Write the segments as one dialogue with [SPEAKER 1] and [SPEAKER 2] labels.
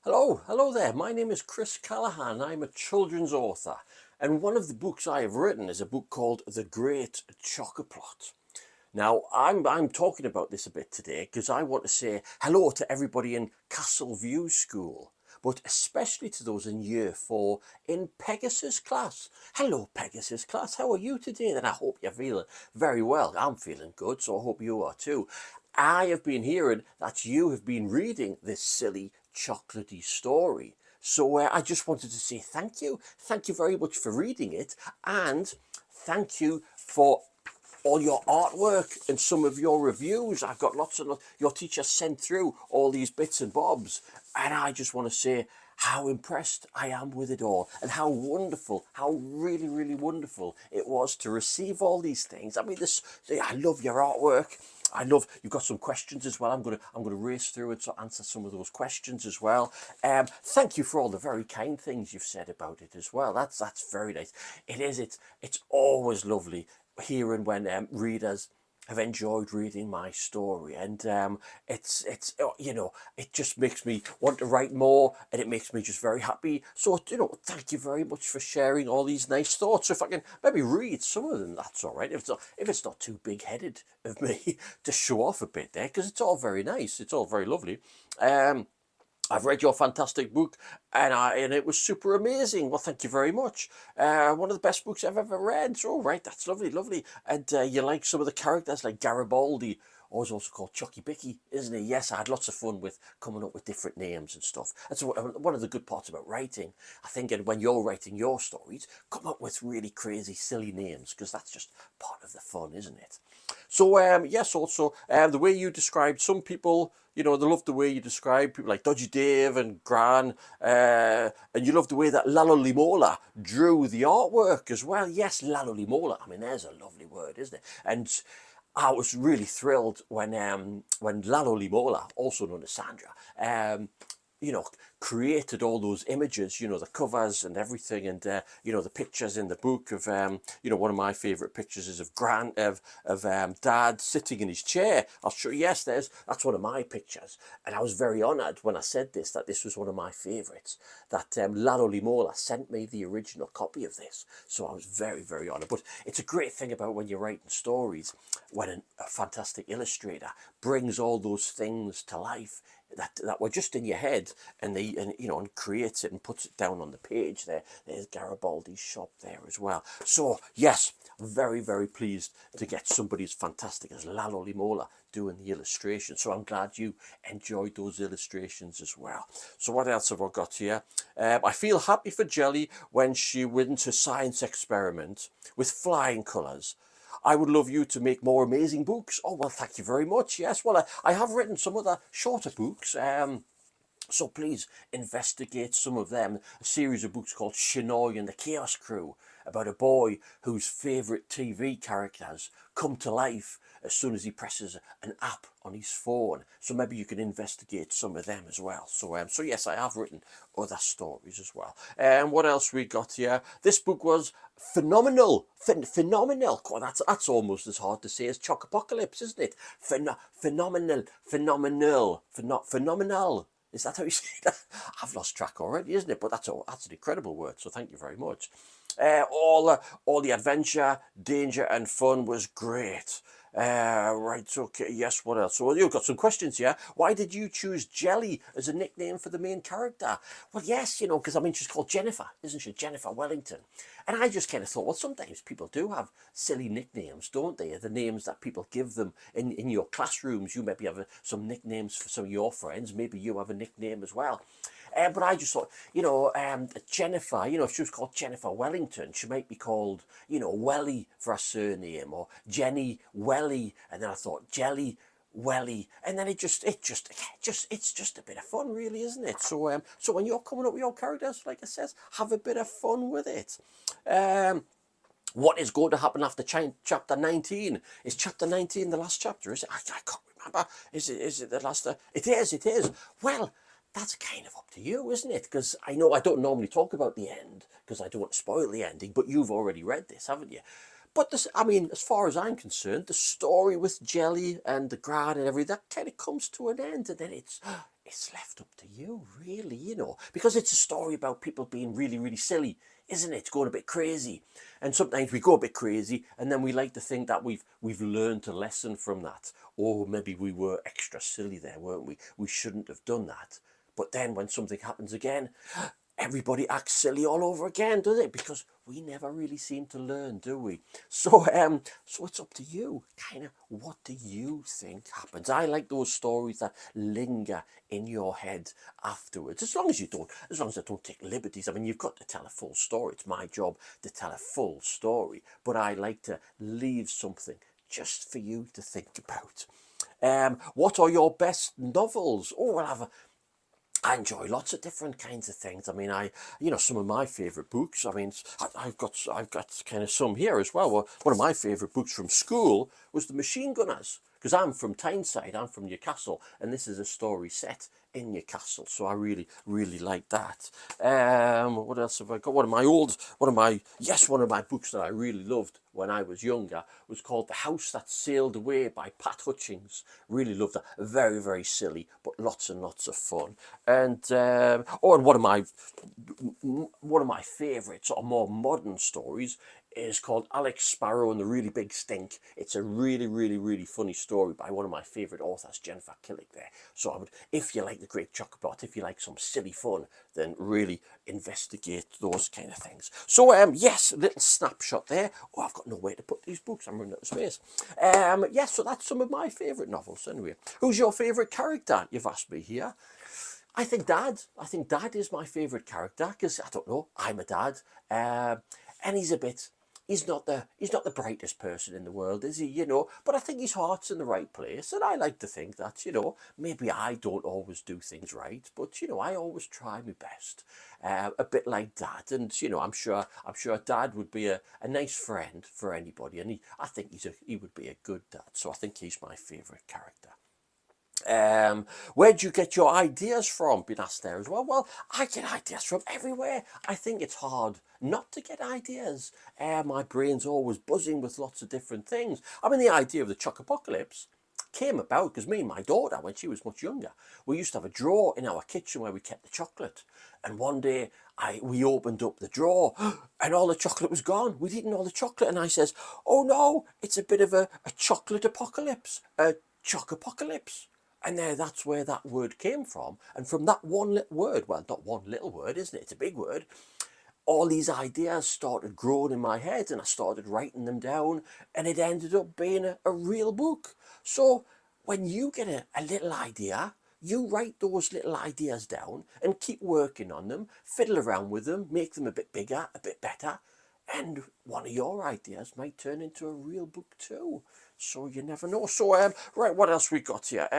[SPEAKER 1] Hello there. My name is Chris Callaghan. I'm a children's author, and one of the books I have written is a book called The Great Chocoplot. Now, I'm talking about this a bit today because I want to say hello to everybody in Castleview School, but especially to those in Year 4 in Pegasus Class. Hello, Pegasus Class. How are you today? And I hope you're feeling very well. I'm feeling good, so I hope you are too. I have been hearing that you have been reading this silly chocolatey story. So I just wanted to say thank you. Thank you very much for reading it. And thank you for all your artwork and some of your reviews. I've got lots of your teacher sent through all these bits and bobs. And I just want to say how impressed I am with it all and how wonderful, how really, really wonderful it was to receive all these things. I mean, I love your artwork. I love you've got some questions as well. I'm gonna race through it to answer some of those questions as well. Thank you for all the very kind things you've said about it as well. That's very nice. It's always lovely hearing when readers have enjoyed reading my story, and it's it just makes me want to write more, and it makes me just very happy. So thank you very much for sharing all these nice thoughts. If I can maybe read some of them, that's all right. If it's not too big-headed of me to show off a bit there, because it's all very nice, it's all very lovely. I've read your fantastic book, and it was super amazing. Well, thank you very much. One of the best books I've ever read. So, right, that's lovely, lovely. And you like some of the characters, like Garibaldi, or is also called Chucky Bicky, isn't he? Yes, I had lots of fun with coming up with different names and stuff. That's one of the good parts about writing, I think. And when you're writing your stories, come up with really crazy, silly names, because that's just part of the fun, isn't it? So, yes, also, the way you described some people, they love the way you describe people like Dodgy Dave and Gran, and you love the way that Lalo Limola drew the artwork as well. Yes, Lalo Limola. I mean, there's a lovely word, isn't it? And I was really thrilled when Lalo Limola, also known as Sandra, you know, created all those images, the covers and everything, and the pictures in the book of, one of my favourite pictures is of Dad sitting in his chair. I'll show you. Yes, that's one of my pictures, and I was very honoured when I said that this was one of my favourites. That Lalo Limola sent me the original copy of this, so I was very, very honoured. But it's a great thing about when you're writing stories, when a fantastic illustrator brings all those things to life that were just in your head, and creates it and puts it down on the page there. There's Garibaldi's shop there as well. So yes, very, very pleased to get somebody as fantastic as Lalo Limola doing the illustration. So I'm glad you enjoyed those illustrations as well. So what else have I got here? I feel happy for Jelly when she wins a science experiment with flying colours. I would love you to make more amazing books. Oh, well, thank you very much. Yes, well, I have written some other shorter books. So please investigate some of them. A series of books called Shinoy and the Chaos Crew, about a boy whose favourite TV characters come to life as soon as he presses an app on his phone. So maybe you can investigate some of them as well. So yes, I have written other stories as well. And what else we got here? This book was phenomenal. Phenomenal. God, that's almost as hard to say as Chocopocalypse, isn't it? Phenomenal. Phenomenal. Is that how you say that? I've lost track already, isn't it? But that's an incredible word, so thank you very much. All the adventure, danger, and fun was great. Right, okay, yes, what else? So you've got some questions here. Why did you choose Jelly as a nickname for the main character? Well, yes, because she's called Jennifer, isn't she? Jennifer Wellington. And I just kind of thought, well, sometimes people do have silly nicknames, don't they? The names that people give them in your classrooms. You maybe have some nicknames for some of your friends. Maybe you have a nickname as well. But I just thought, Jennifer, if she was called Jennifer Wellington, she might be called, Welly for a surname, or Jenny Welly. And then I thought Jelly Welly, and then it's just a bit of fun, really, isn't it? So when you're coming up with your characters, like I says, have a bit of fun with it. What is going to happen after chapter 19? Is chapter 19 the last chapter? Is it? I can't remember. Is it the last? It is. Well, that's kind of up to you, isn't it? Because I know I don't normally talk about the end because I don't want to spoil the ending, but you've already read this, haven't you? But as far as I'm concerned, the story with Jelly and the Grad and everything, that kind of comes to an end, and then it's left up to you, really, because it's a story about people being really, really silly, isn't it? Going a bit crazy. And sometimes we go a bit crazy, and then we like to think that we've learned a lesson from that. Or maybe we were extra silly there, weren't we? We shouldn't have done that. But then when something happens again, everybody acts silly all over again, does it? Because we never really seem to learn, do we? So it's up to you. Kind of, what do you think happens? I like those stories that linger in your head afterwards. As long as I don't take liberties. I mean, you've got to tell a full story. It's my job to tell a full story, but I like to leave something just for you to think about. What are your best novels? Oh, I enjoy lots of different kinds of things. I mean, some of my favourite books. I mean, I've got kind of some here as well. One of my favourite books from school was The Machine Gunners, because I'm from Tyneside. I'm from Newcastle, and this is a story set in Newcastle. So I really, really like that. What else have I got? One of my books that I really loved when I was younger was called The House That Sailed Away by Pat Hutchings. Really loved that. Very, very silly, but lots and lots of fun. And one of my favourite sort of more modern stories is called Alex Sparrow and the Really Big Stink. It's a really, really, really funny story by one of my favourite authors, Jennifer Killick there. So if you like the Great Chocoplot, if you like some silly fun, then really investigate those kind of things. So yes, a little snapshot there. Oh, I've got nowhere to put these books. I'm running out of space. Yes, so that's some of my favourite novels anyway. Who's your favourite character? You've asked me here. I think Dad. I think Dad is my favourite character because I don't know. I'm a dad, and he's not the brightest person in the world, is he? But I think his heart's in the right place, and I like to think that maybe I don't always do things right, but I always try my best. A bit like Dad, and I'm sure Dad would be a nice friend for anybody, and I think he would be a good dad. So I think he's my favourite character. Where do you get your ideas from? Been asked there as well. Well, I get ideas from everywhere. I think it's hard not to get ideas. My brain's always buzzing with lots of different things. I mean, the idea of the Chocopocalypse came about because me and my daughter, when she was much younger, we used to have a drawer in our kitchen where we kept the chocolate. And one day we opened up the drawer and all the chocolate was gone. We'd eaten all the chocolate. And I says, oh no, it's a bit of a chocolate apocalypse, a chocopocalypse. And that's where that word came from. And from that one little word, well, not one little word, isn't it? It's a big word. All these ideas started growing in my head and I started writing them down and it ended up being a real book. So when you get a little idea, you write those little ideas down and keep working on them, fiddle around with them, make them a bit bigger, a bit better. And one of your ideas might turn into a real book too. So you never know. So, right, what else we got here?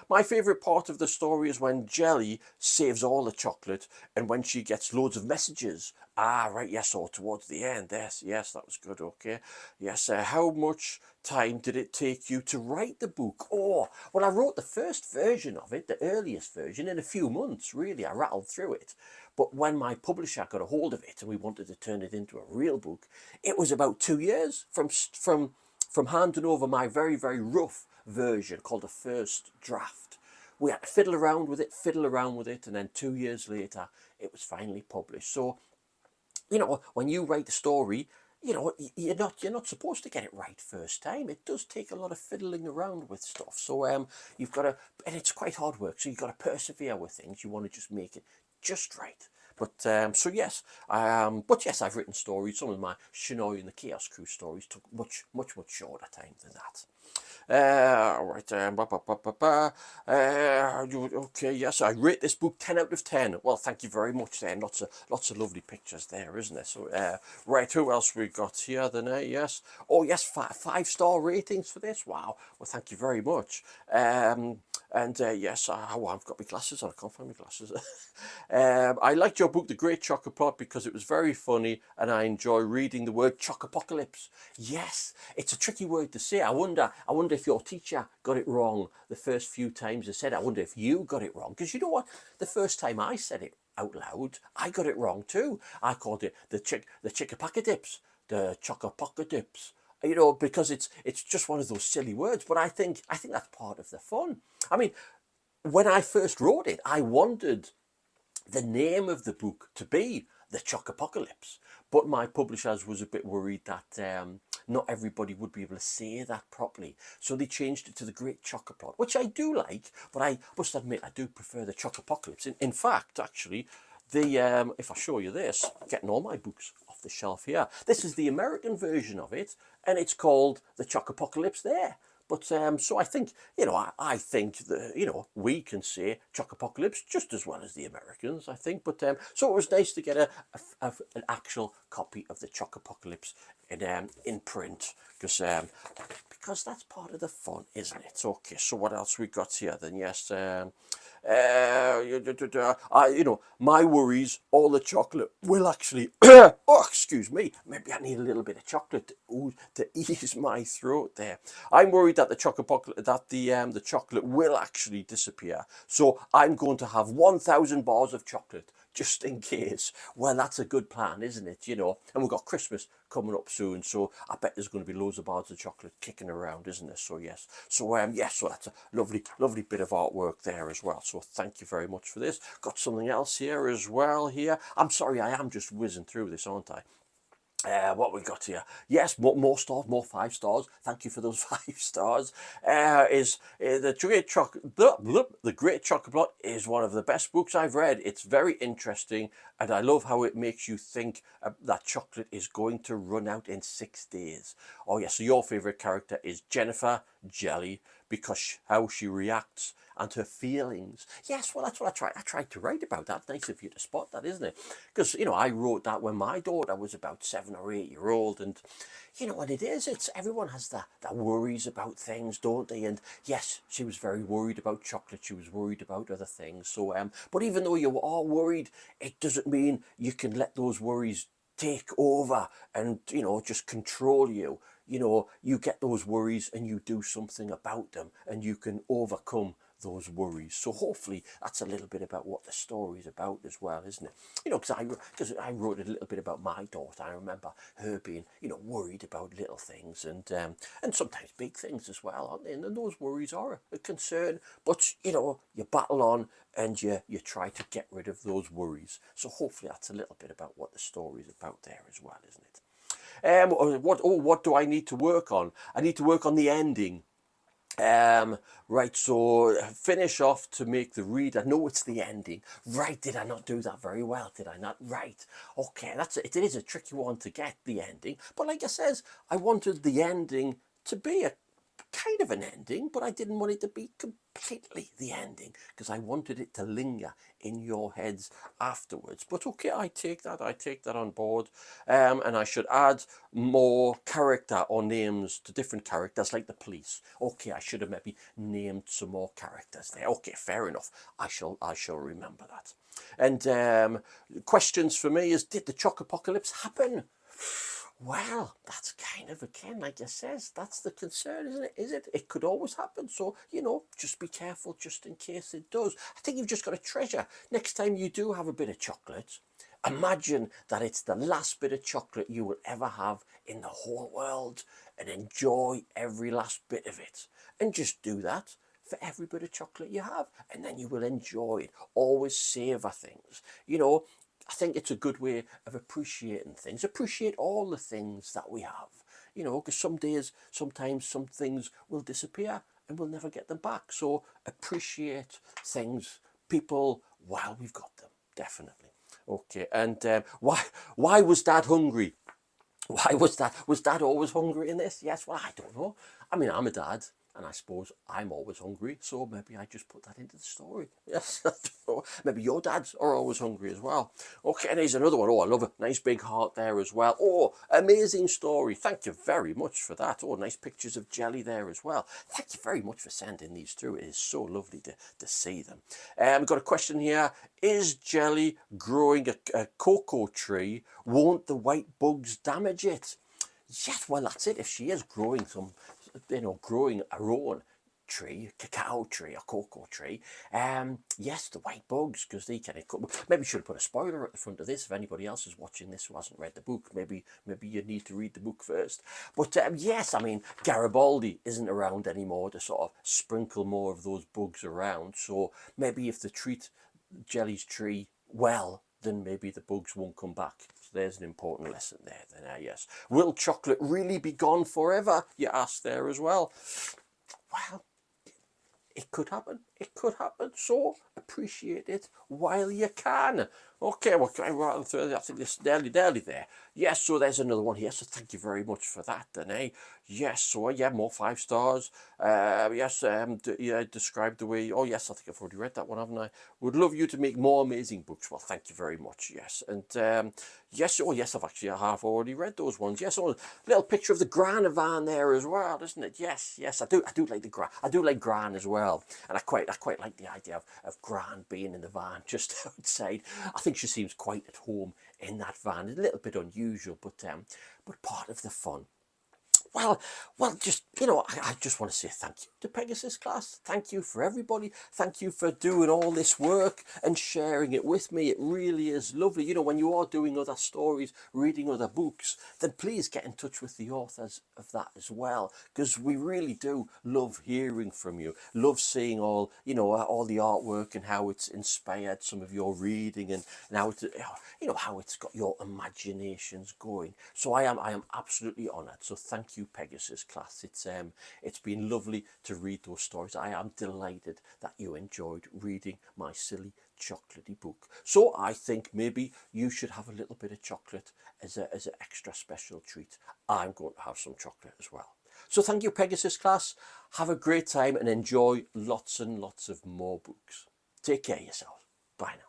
[SPEAKER 1] My favourite part of the story is when Jelly saves all the chocolate and when she gets loads of messages. Ah, right, yes, or towards the end. Yes, that was good, okay. Yes, how much time did it take you to write the book? Oh, well, I wrote the first version of it, the earliest version, in a few months, really. I rattled through it. But when my publisher got a hold of it and we wanted to turn it into a real book, it was about 2 years from handing over my very, very rough version called a first draft. We had to fiddle around with it, and then 2 years later, it was finally published. So, when you write a story, you're not supposed to get it right first time. It does take a lot of fiddling around with stuff. So you've got to, and it's quite hard work. So you've got to persevere with things. You want to just make it just right. But yes, I've written stories. Some of my Shinoy and the Chaos Crew stories took much, much, much shorter time than that. Right, okay, yes, I rate this book 10 out of 10. Well, thank you very much then. Lots of lovely pictures there, isn't there? So, right, who else we got here then? Yes. Oh, yes, five-star ratings for this. Wow. Well, thank you very much. Yes, I've got my glasses on. I can't find my glasses. I liked your book, The Great Chocoplot, because it was very funny and I enjoy reading the word chocopocalypse. Yes, it's a tricky word to say. I wonder if your teacher got it wrong the first few times I said it. I wonder if you got it wrong. Because you know what? The first time I said it out loud, I got it wrong too. I called it the chickapacadips, the chocopocadips. Because it's just one of those silly words. But I think that's part of the fun. I mean, when I first wrote it, I wanted the name of the book to be The Chocopocalypse, but my publishers was a bit worried that not everybody would be able to say that properly, so they changed it to The Great Chocoplot, which I do like, but I must admit I do prefer The Chocopocalypse. In fact, actually, the if I show you this, getting all my books off the shelf here, this is the American version of it, and it's called The Chocopocalypse there. But so I think, I think that, we can say Chocopocalypse just as well as the Americans, I think. But so it was nice to get an actual copy of the Chocopocalypse in print, because that's part of the fun, isn't it? Okay, so what else we got here then? Yes, my worries, all the chocolate will actually, oh, excuse me, maybe I need a little bit of chocolate to ease my throat there. I'm worried that the chocolate will actually disappear. So I'm going to have 1,000 bars of chocolate just in case. Well, that's a good plan, isn't it? And we've got Christmas coming up soon, so I bet there's going to be loads of bars of chocolate kicking around, isn't there? So yes, so so that's a lovely bit of artwork there as well. So thank you very much for this. Got something else here as well here. I'm sorry, I am just whizzing through this, aren't I? What we got here? Yes, more stars, more 5 stars. Thank you for those 5 stars. The Great Chocoplot is one of the best books I've read. It's very interesting, and I love how it makes you think that chocolate is going to run out in 6 days. Oh yes, so your favorite character is Jennifer Jelly, because how she reacts and her feelings. Yes, well, that's what I tried to write about that. Nice of you to spot that, isn't it? Because, I wrote that when my daughter was about 7 or 8 year old. And, what it is, everyone has that worries about things, don't they? And yes, she was very worried about chocolate. She was worried about other things. So, but even though you are worried, it doesn't mean you can let those worries take over and, just control you. You get those worries and you do something about them, and you can overcome those worries. So hopefully that's a little bit about what the story is about as well, isn't it? Because I wrote a little bit about my daughter. I remember her being, worried about little things, and sometimes big things as well, aren't they? And those worries are a concern, but you battle on, and you try to get rid of those worries. So hopefully that's a little bit about what the story is about there as well, isn't it? What do I need to work on? I need to work on the ending. Right, so finish off to make the reader know it's the ending. Right, did I not do that very well? Did I not? Right, okay, it is a tricky one to get the ending, but like I says, I wanted the ending to be a kind of an ending, but I didn't want it to be completely the ending, because I wanted it to linger in your heads afterwards. But okay, I take that on board, and I should add more character or names to different characters, like the police. Okay, I should have maybe named some more characters there. Okay, fair enough, I shall remember that. And questions for me is, did the Chocopocalypse happen? Well, that's kind of, again, like I says, that's the concern, isn't it? It could always happen. So, just be careful just in case it does. I think you've just got to treasure. Next time you do have a bit of chocolate, imagine that it's the last bit of chocolate you will ever have in the whole world, and enjoy every last bit of it. And just do that for every bit of chocolate you have, and then you will enjoy it. Always savor things. I think it's a good way of appreciating things. Appreciate all the things that we have, because sometimes some things will disappear and we'll never get them back. So appreciate things, people, while we've got them, definitely. Okay, and why was Dad hungry? Why was that? Was Dad always hungry in this? Yes, well, I don't know. I mean, I'm a dad, and I suppose I'm always hungry, so maybe I just put that into the story. Yes, I don't know. Maybe your dads are always hungry as well. Okay, and here's another one. Oh, I love it. Nice big heart there as well. Oh, amazing story. Thank you very much for that. Oh, nice pictures of jelly there as well. Thank you very much for sending these through. It is so lovely to see them. We've got a question here. Is jelly growing a cocoa tree? Won't the white bugs damage it? Yes, well, that's it. If she is growing growing her own, tree, cacao tree or cocoa tree. Yes, the white bugs, because they can. Maybe should have put a spoiler at the front of this. If anybody else is watching this who hasn't read the book, maybe you need to read the book first. But yes, I mean, Garibaldi isn't around anymore to sort of sprinkle more of those bugs around. So maybe if they treat Jelly's tree well, then maybe the bugs won't come back. So there's an important lesson there. Then, yes. Will chocolate really be gone forever? You asked there as well. Well, it could happen. It could happen. So appreciate it while you can. Okay, well, right on Thursday, I think this is nearly there. Yes, so there's another one here. So thank you very much for that, then, eh? Yes, so yeah, more 5 stars. Yes, yeah, describe the way. Oh, yes, I think I've already read that one, haven't I? Would love you to make more amazing books. Well, thank you very much. Yes, and yes, oh yes, I have already read those ones. Yes, oh, little picture of the Gran van there as well, isn't it? Yes, I do like the Gran. I do like Gran as well, and I quite like the idea of Gran being in the van just outside. I think she seems quite at home in that van. It's a little bit unusual, but part of the fun. Well, just, I just want to say thank you to Pegasus Class. Thank you for everybody. Thank you for doing all this work and sharing it with me. It really is lovely. When you are doing other stories, reading other books, then please get in touch with the authors of that as well, because we really do love hearing from you. Love seeing all the artwork and how it's inspired some of your reading and how it's, how it's got your imaginations going. So I am absolutely honoured. So thank you, Pegasus Class. It's been lovely to read those stories. I am delighted that you enjoyed reading my silly chocolatey book. So I think maybe you should have a little bit of chocolate as an extra special treat. I'm going to have some chocolate as well. So thank you, Pegasus Class. Have a great time and enjoy lots and lots of more books. Take care of yourself. Bye now.